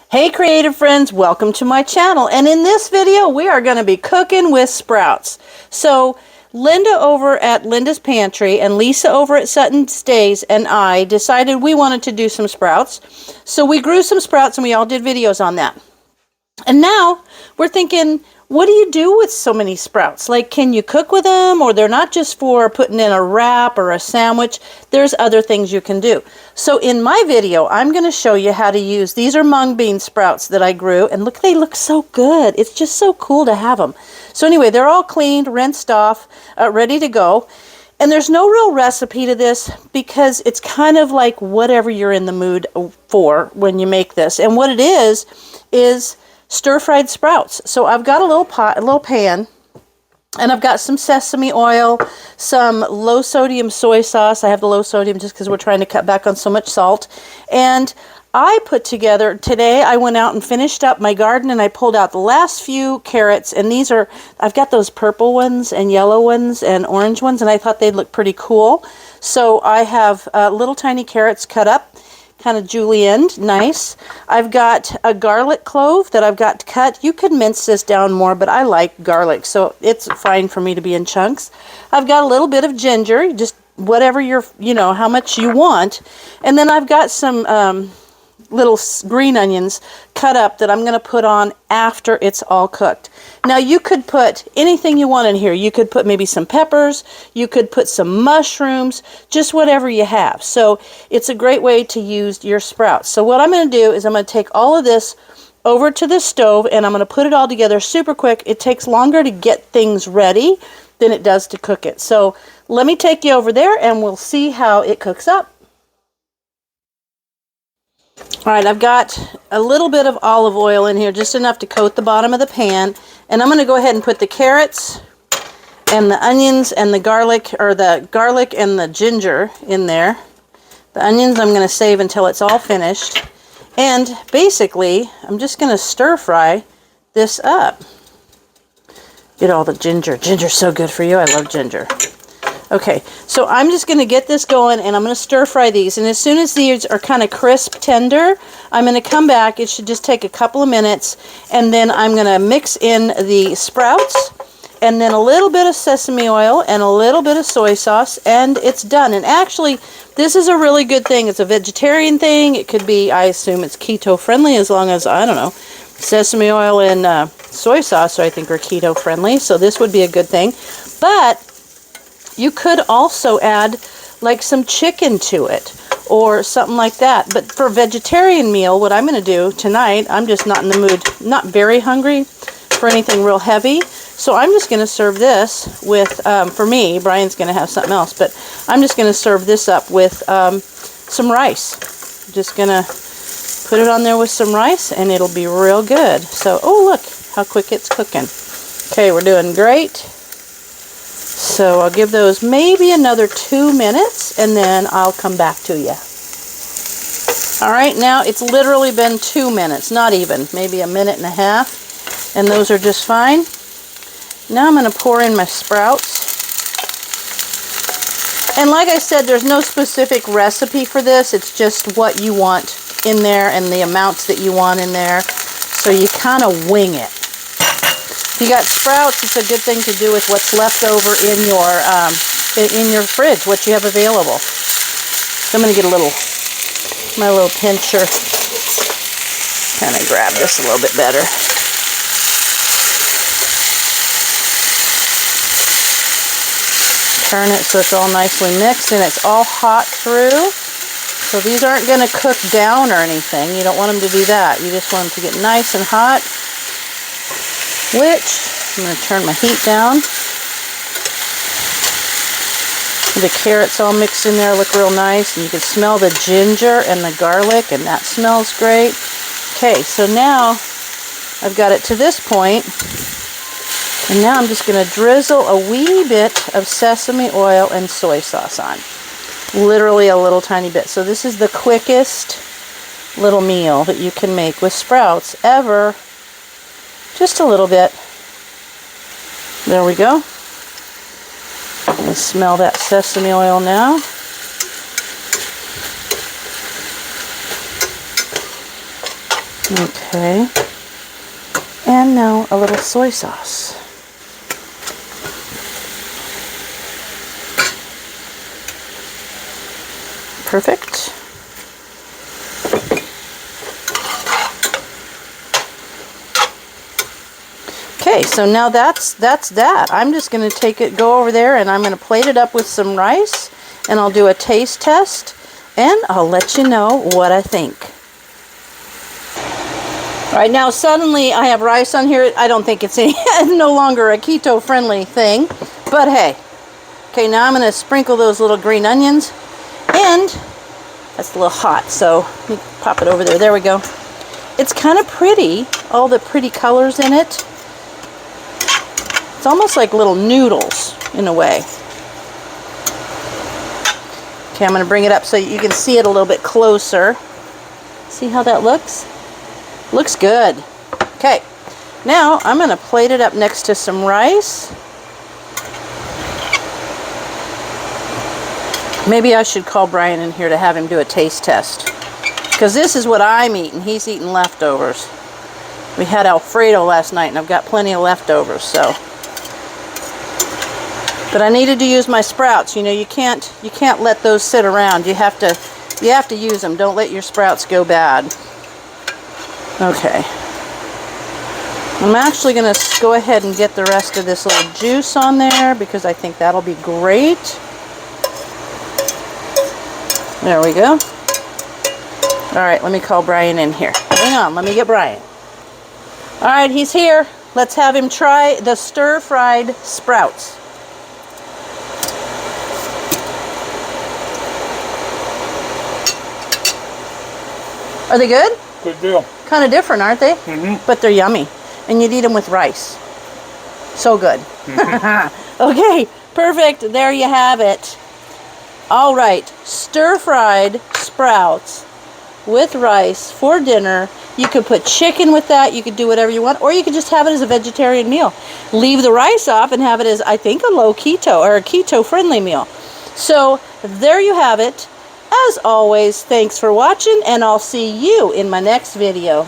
Hey creative friends, welcome to my channel, and in this video we are going to be cooking with sprouts. So Linda over at Linda's Pantry and Lisa over at Sutton Stays and I decided we wanted to do some sprouts. So we grew some sprouts and we all did videos on that. And now we're thinking, what do you do with so many sprouts? Like, can you cook with them? Or they're not just for putting in a wrap or a sandwich. There's other things you can do. So in my video, I'm going to show you how to use, these are mung bean sprouts that I grew. And look, they look so good. It's just so cool to have them. So anyway, they're all cleaned, rinsed off, ready to go. And there's no real recipe to this because it's kind of like whatever you're in the mood for when you make this. And what it is stir-fried sprouts. So I've got a little pot, a little pan, and I've got some sesame oil, some low sodium soy sauce. I have the low sodium just because we're trying to cut back on so much salt. And I put together, today I went out and finished up my garden and I pulled out the last few carrots, and these are, I've got those purple ones and yellow ones and orange ones, and I thought they'd look pretty cool. So I have little tiny carrots cut up, kind of julienned, nice. I've got a garlic clove that I've got cut. You could mince this down more, but I like garlic, so it's fine for me to be in chunks. I've got a little bit of ginger, just whatever you're, how much you want. And then I've got some little green onions cut up that I'm going to put on after it's all cooked. Now you could put anything you want in here. You could put maybe some peppers, you could put some mushrooms, just whatever you have. So it's a great way to use your sprouts. So what I'm going to do is I'm going to take all of this over to the stove and I'm going to put it all together super quick. It takes longer to get things ready than it does to cook it. So let me take you over there and we'll see how it cooks up. All right, I've got a little bit of olive oil in here, just enough to coat the bottom of the pan. And I'm going to go ahead and put the carrots and the onions and the garlic, or the garlic and the ginger in there. The onions I'm going to save until it's all finished. And basically, I'm just going to stir fry this up. Get all the ginger. Ginger's so good for you. I love ginger. Okay, so I'm just going to get this going and I'm going to stir fry these. And as soon as these are kind of crisp, tender, I'm going to come back. It should just take a couple of minutes. And then I'm going to mix in the sprouts and then a little bit of sesame oil and a little bit of soy sauce, and it's done. And actually, this is a really good thing. It's a vegetarian thing. It could be, I assume it's keto friendly, as long as, I don't know, sesame oil and soy sauce I think are keto friendly. So this would be a good thing. But you could also add like some chicken to it or something like that. But for a vegetarian meal, what I'm going to do tonight, I'm just not in the mood, not very hungry for anything real heavy. So I'm just going to serve this with, for me, Brian's going to have something else, but I'm just going to serve this up with some rice. Just going to put it on there with some rice and it'll be real good. So, oh look how quick it's cooking. Okay, we're doing great. So I'll give those maybe another 2 minutes and then I'll come back to you. All right, now it's literally been 2 minutes, not even, maybe a minute and a half, and those are just fine. Now I'm going to pour in my sprouts. And like I said, there's no specific recipe for this. It's just what you want in there and the amounts that you want in there. So you kind of wing it. If you got sprouts, it's a good thing to do with what's left over in your fridge, what you have available. So I'm going to get my little pincher, kind of grab this a little bit better. Turn it so it's all nicely mixed and it's all hot through. So these aren't going to cook down or anything. You don't want them to do that. You just want them to get nice and hot. Which, I'm going to turn my heat down. The carrots all mixed in there look real nice, and you can smell the ginger and the garlic, and that smells great. Okay, so now I've got it to this point, and now I'm just going to drizzle a wee bit of sesame oil and soy sauce on. Literally a little tiny bit. So this is the quickest little meal that you can make with sprouts ever. Just a little bit. There we go. I smell that sesame oil now. Okay. And now a little soy sauce. Perfect. Okay, so now that's that. I'm just going to go over there, and I'm going to plate it up with some rice, and I'll do a taste test, and I'll let you know what I think. All right, now suddenly I have rice on here. I don't think it's no longer a keto-friendly thing, but hey. Okay, now I'm going to sprinkle those little green onions, and that's a little hot, so let me pop it over there. There we go. It's kind of pretty, all the pretty colors in it. It's almost like little noodles in a way. Okay, I'm going to bring it up so you can see it a little bit closer. See how that looks? Looks good. Okay, now I'm going to plate it up next to some rice. Maybe I should call Brian in here to have him do a taste test, because this is what I'm eating. He's eating leftovers. We had Alfredo last night, and I've got plenty of leftovers, so. But I needed to use my sprouts. You know, you can't let those sit around. You have to use them. Don't let your sprouts go bad. Okay. I'm actually going to go ahead and get the rest of this little juice on there, because I think that'll be great. There we go. All right, let me call Brian in here. Hang on, let me get Brian. All right, he's here. Let's have him try the stir-fried sprouts. Are they good? Good deal. Kind of different, aren't they? Mm-hmm. But they're yummy. And you'd eat them with rice. So good. Okay, perfect. There you have it. All right, stir-fried sprouts with rice for dinner. You could put chicken with that. You could do whatever you want. Or you could just have it as a vegetarian meal. Leave the rice off and have it as, I think, a low keto or a keto-friendly meal. So there you have it. As always, thanks for watching, and I'll see you in my next video.